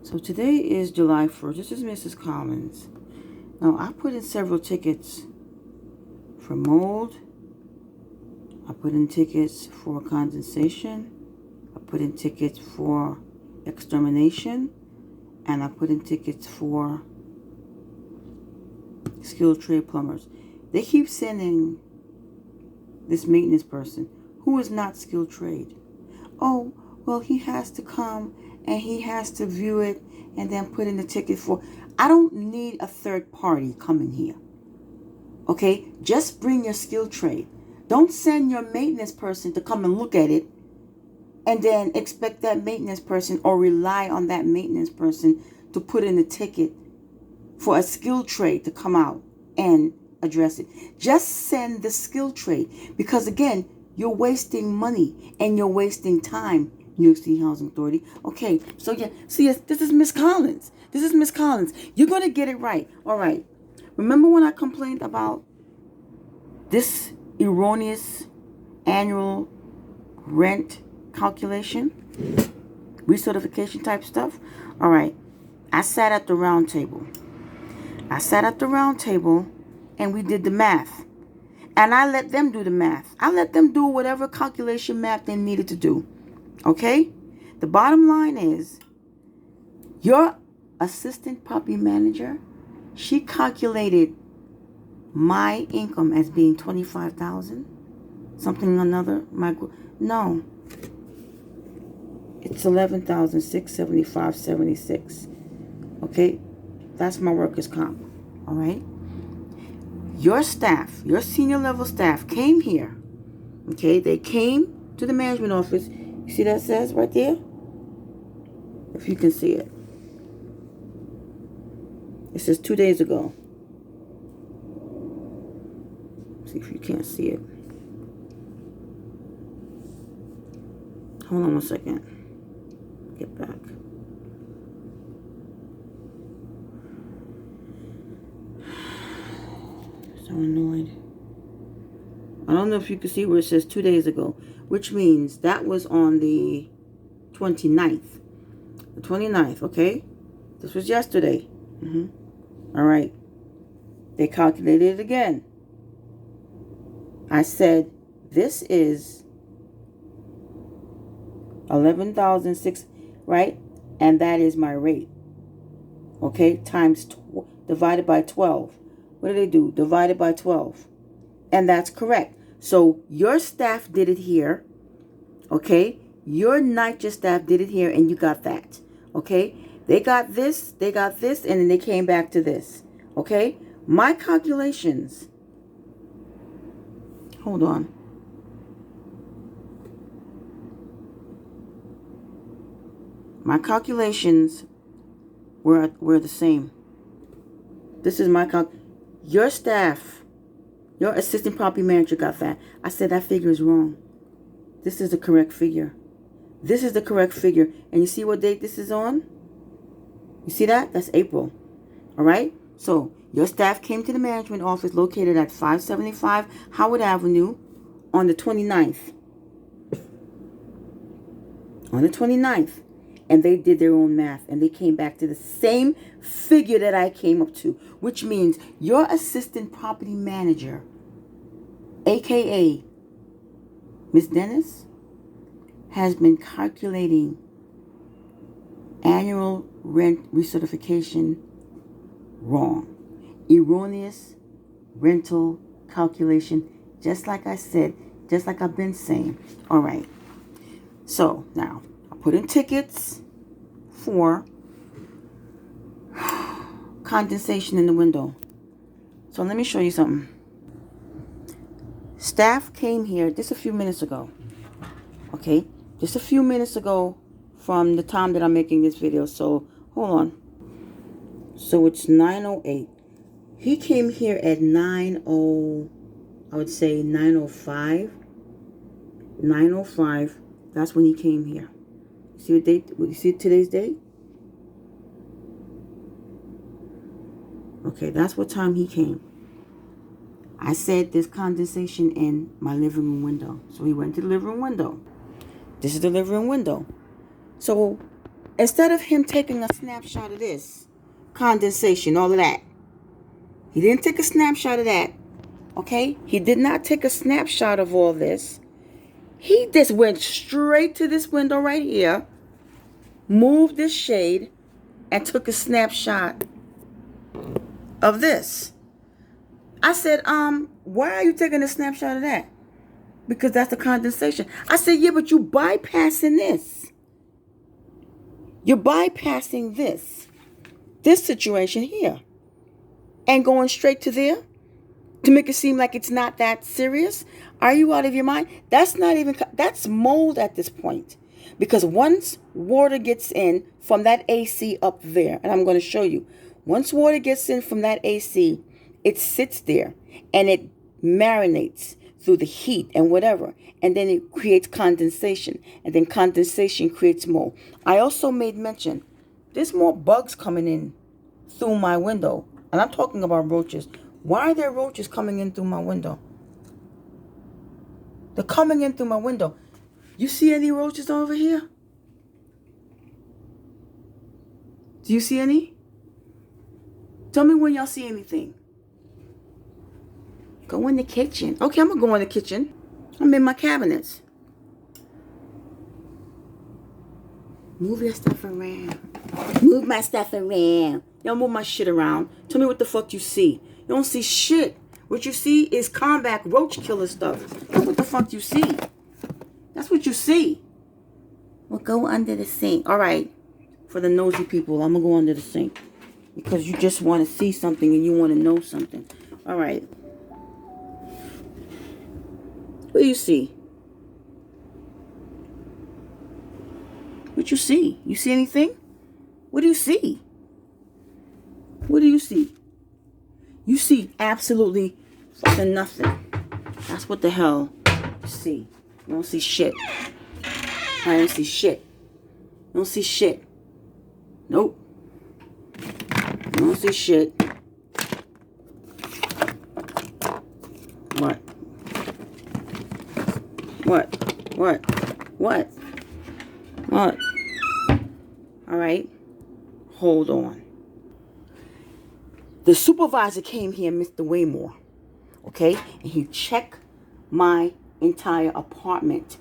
So today is July 1st. This is Mrs. Collins. Now, I put in several tickets for mold. I put in tickets for condensation. I put in tickets for extermination. And I put in tickets for skilled trade plumbers. They keep sending this maintenance person who is not skilled trade. Oh, well, he has to come and he has to view it and then put in the ticket for... I don't need a third party coming here. Okay? Just bring your skilled trade. Don't send your maintenance person to come and look at it and then expect that maintenance person or rely on that maintenance person to put in the ticket for a skilled trade to come out and address it. Just send the skilled trade, because again, you're wasting money and you're wasting time, New York City Housing Authority. Okay, so yeah, see, this is Miss Collins. This is Miss Collins. You're going to get it right. All right. Remember when I complained about this erroneous annual rent calculation? Recertification type stuff? All right. I sat at the round table. And we did the math. And I let them do the math. I let them do whatever calculation math they needed to do. Okay? The bottom line is, your assistant property manager, she calculated my income as being $25,000. Something another. No. It's $11,675.76. Okay? That's my workers' comp. All right? Your staff, your senior level staff came here. Okay? They came to the management office. You see that says right there? If you can see it. It says 2 days ago. See if you can't see it. Hold on 1 second. Get back. So annoyed. I don't know if you can see where it says 2 days ago, which means that was on the 29th. The 29th, okay? This was yesterday. All right. They calculated it again. I said, this is 11,006, right? And that is my rate. Okay? Divided by 12. What do they do? Divided by 12. And that's correct. So your staff did it here. Okay? Your Nycha staff did it here, and you got that. Okay? They got this, and then they came back to this. Okay? My calculations. Hold on. My calculations were the same. This is my your staff, your assistant property manager got that. I said that figure is wrong. This is the correct figure. This is the correct figure. And you see what date this is on? You see that? That's April. All right? So your staff came to the management office located at 575 Howard Avenue on the 29th. On the 29th. And they did their own math, and they came back to the same figure that I came up to, which means your assistant property manager, aka Miss Dennis, has been calculating annual rent recertification wrong. Erroneous rental calculation, just like I said, just like I've been saying. All right. So now, put in tickets for condensation in the window. So let me show you something. Staff came here just a few minutes ago. Okay? Just a few minutes ago from the time that I'm making this video. So hold on. So it's 9:08. He came here at 9:05. 9:05. That's when he came here. See what date? You see today's date? Okay, that's what time he came. I said there's condensation in my living room window. So he went to the living room window. This is the living room window. So Instead of him taking a snapshot of this, condensation, all of that, he didn't take a snapshot of that. Okay? He did not take a snapshot of all this. He just went straight to this window right here, moved this shade, and took a snapshot of this. I said, why are you taking a snapshot of that? Because that's the condensation. I said, yeah, but you bypassing this. You're bypassing this situation here, and going straight to there to make it seem like it's not that serious. Are you out of your mind? That's mold at this point. Because once water gets in from that AC up there, and I'm going to show you, once water gets in from that AC, it sits there and it marinates through the heat and whatever, and then it creates condensation, and then condensation creates mold. I also made mention, there's more bugs coming in through my window, and I'm talking about roaches. Why are there roaches coming in through my window? They're coming in through my window. You see any roaches over here? Do you see any? Tell me when y'all see anything. Go in the kitchen. Okay, I'm going to go in the kitchen. I'm in my cabinets. Move your stuff around. Move my stuff around. Y'all move my shit around. Tell me what the fuck you see. You don't see shit. What you see is combat roach killer stuff. That's what the fuck you see. That's what you see. Well, go under the sink. All right. For the nosy people, I'm going to go under the sink. Because you just want to see something and you want to know something. All right. What do you see? What you see? You see anything? What do you see? What do you see? You see absolutely fucking nothing. That's what the hell you see. You don't see shit. I don't see shit. You don't see shit. Nope. You don't see shit. What? What? What? What? What? All right. Hold on. The supervisor came here, Mr. Waymore. Okay? And he checked my entire apartment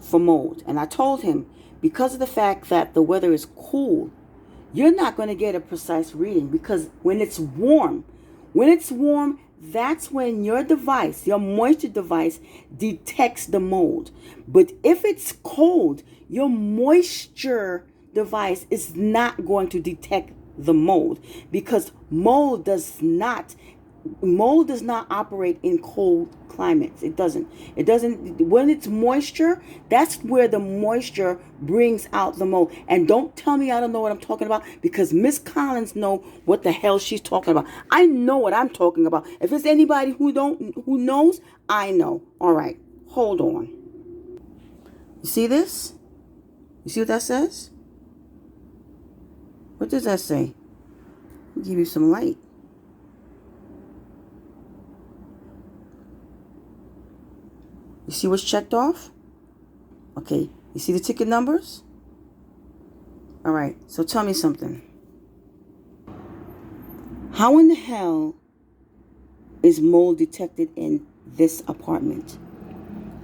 for mold. And I told him, because of the fact that the weather is cool, you're not going to get a precise reading, because when it's warm, that's when your device, your moisture device, detects the mold. But if it's cold, your moisture device is not going to detect the mold, because mold does not operate in cold climates. It doesn't. When it's moisture, that's where the moisture brings out the mold. And don't tell me I don't know what I'm talking about, because Miss Collins know what the hell she's talking about. I know what I'm talking about. If it's anybody who knows, I know. All right, hold on. You see this? You see what that says? What does that say? I'll give you some light. You see what's checked off? Okay, you see the ticket numbers? All right, so tell me something. How in the hell is mold detected in this apartment?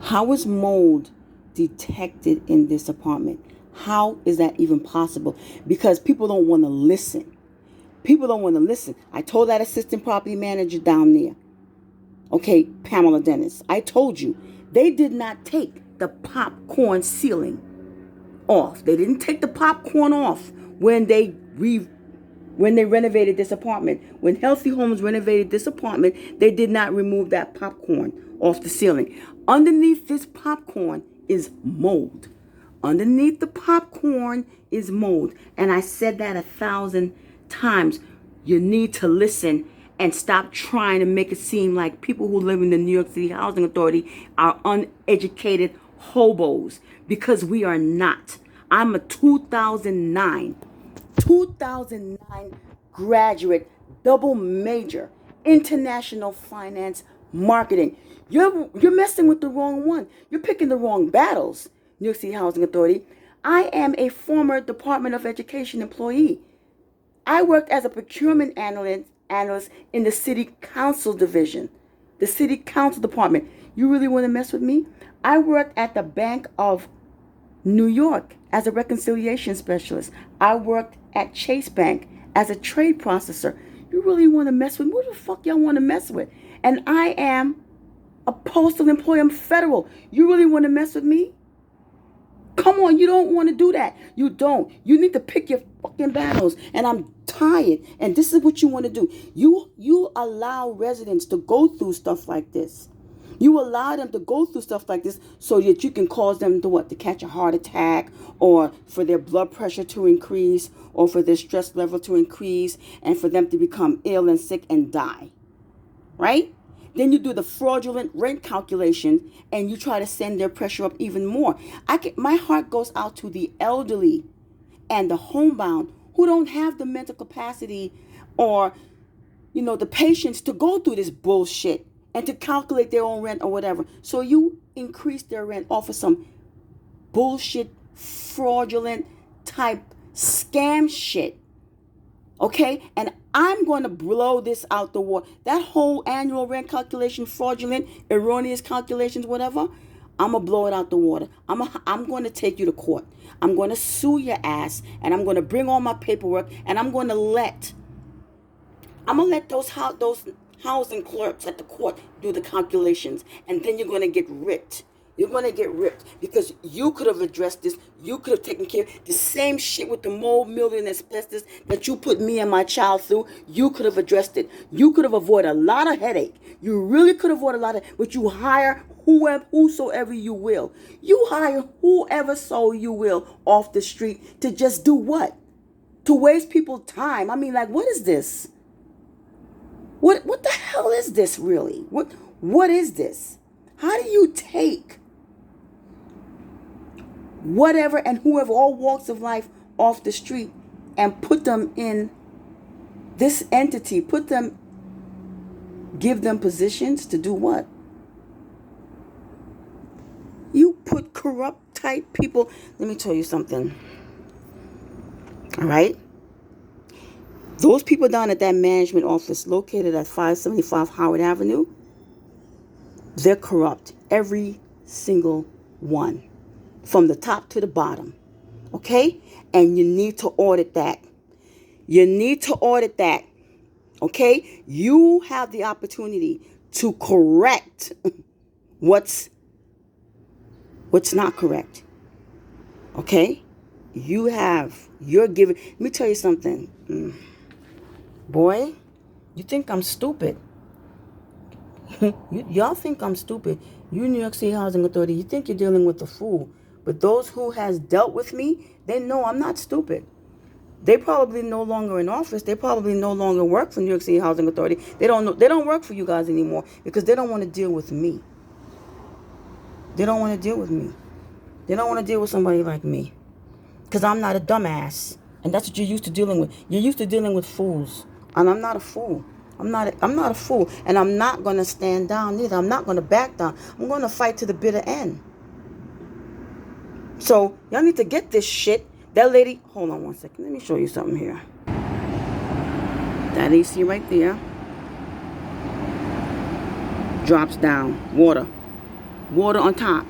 How is mold detected in this apartment? How is that even possible? Because people don't want to listen. People don't want to listen. I told that assistant property manager down there, okay, Pamela Dennis, I told you, they did not take the popcorn ceiling off. They didn't take the popcorn off when they renovated this apartment. When Healthy Homes renovated this apartment, they did not remove that popcorn off the ceiling. Underneath this popcorn is mold. Underneath the popcorn is mold. And I said that 1,000 times. You need to listen and stop trying to make it seem like people who live in the New York City Housing Authority are uneducated hobos, because we are not. I'm a 2009 graduate, double major, international finance marketing. You're messing with the wrong one. You're picking the wrong battles, New York City Housing Authority. I am a former Department of Education employee. I worked as a procurement analyst in the city council division, the city council department. You really want to mess with me? I worked at the Bank of New York as a reconciliation specialist. I worked at Chase Bank as a trade processor. You really want to mess with me? What the fuck y'all want to mess with? And I am a postal employee. I'm federal. You really want to mess with me? Come on, you don't want to do that. You don't. You need to pick your fucking battles. And I'm tired. And this is what you want to do. You allow residents to go through stuff like this. You allow them to go through stuff like this so that you can cause them to what? To catch a heart attack, or for their blood pressure to increase, or for their stress level to increase, and for them to become ill and sick and die. Right? Then you do the fraudulent rent calculation and you try to send their pressure up even more. My heart goes out to the elderly and the homebound who don't have the mental capacity or, the patience to go through this bullshit and to calculate their own rent or whatever. So you increase their rent off of some bullshit, fraudulent type scam shit. Okay? And I'm going to blow this out the water. That whole annual rent calculation, fraudulent, erroneous calculations, whatever, I'm going to blow it out the water. I'm going to take you to court. I'm going to sue your ass, and I'm going to bring all my paperwork, and I'm going to let those housing clerks at the court do the calculations, and then you're going to get ripped. You're going to get ripped because you could have addressed this. You could have taken care of the same shit with the mold, mildew, and asbestos that you put me and my child through. You could have addressed it. You could have avoided a lot of headache. You really could have avoided a lot of, but you hire whosoever you will. You hire whoever so you will off the street to just do what? To waste people's time. I mean, like, what is this? What the hell is this really? What is this? How do you take whatever and whoever, all walks of life, off the street and put them in this entity, give them positions to do what? You put corrupt type people. Let me tell you something. All right? Those people down at that management office located at 575 Howard Avenue, they're corrupt. Every single one. From the top to the bottom. Okay? And you need to audit that. You need to audit that. Okay? You have the opportunity to correct what's not correct. Okay? You're giving. Let me tell you something. Boy, you think I'm stupid. Y'all think I'm stupid. You New York City Housing Authority, you think you're dealing with a fool. But those who has dealt with me, they know I'm not stupid. They probably no longer in office. They probably no longer work for New York City Housing Authority. They don't work for you guys anymore because they don't want to deal with me. They don't want to deal with me. They don't want to deal with somebody like me. Because I'm not a dumbass. And that's what you're used to dealing with. You're used to dealing with fools. And I'm not a fool. I'm not a fool. And I'm not going to stand down either. I'm not going to back down. I'm going to fight to the bitter end. So, y'all need to get this shit. That lady, hold on one second. Let me show you something here. That AC right there drops down. Water on top.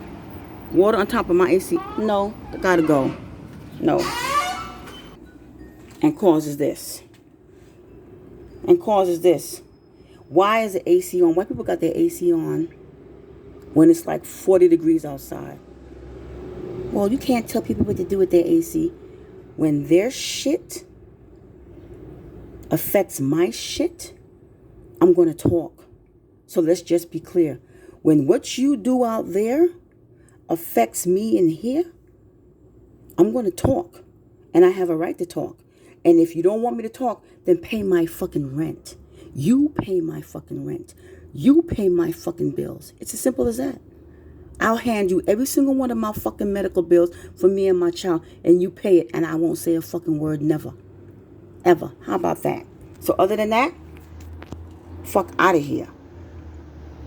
Water on top of my AC. No, it gotta go. No. And causes this. Why is the AC on? Why people got their AC on when it's like 40 degrees outside? Well, you can't tell people what to do with their AC. When their shit affects my shit, I'm going to talk. So let's just be clear. When what you do out there affects me in here, I'm going to talk. And I have a right to talk. And if you don't want me to talk, then pay my fucking rent. You pay my fucking rent. You pay my fucking bills. It's as simple as that. I'll hand you every single one of my fucking medical bills for me and my child, and you pay it, and I won't say a fucking word, never. Ever. How about that? So other than that, fuck out of here.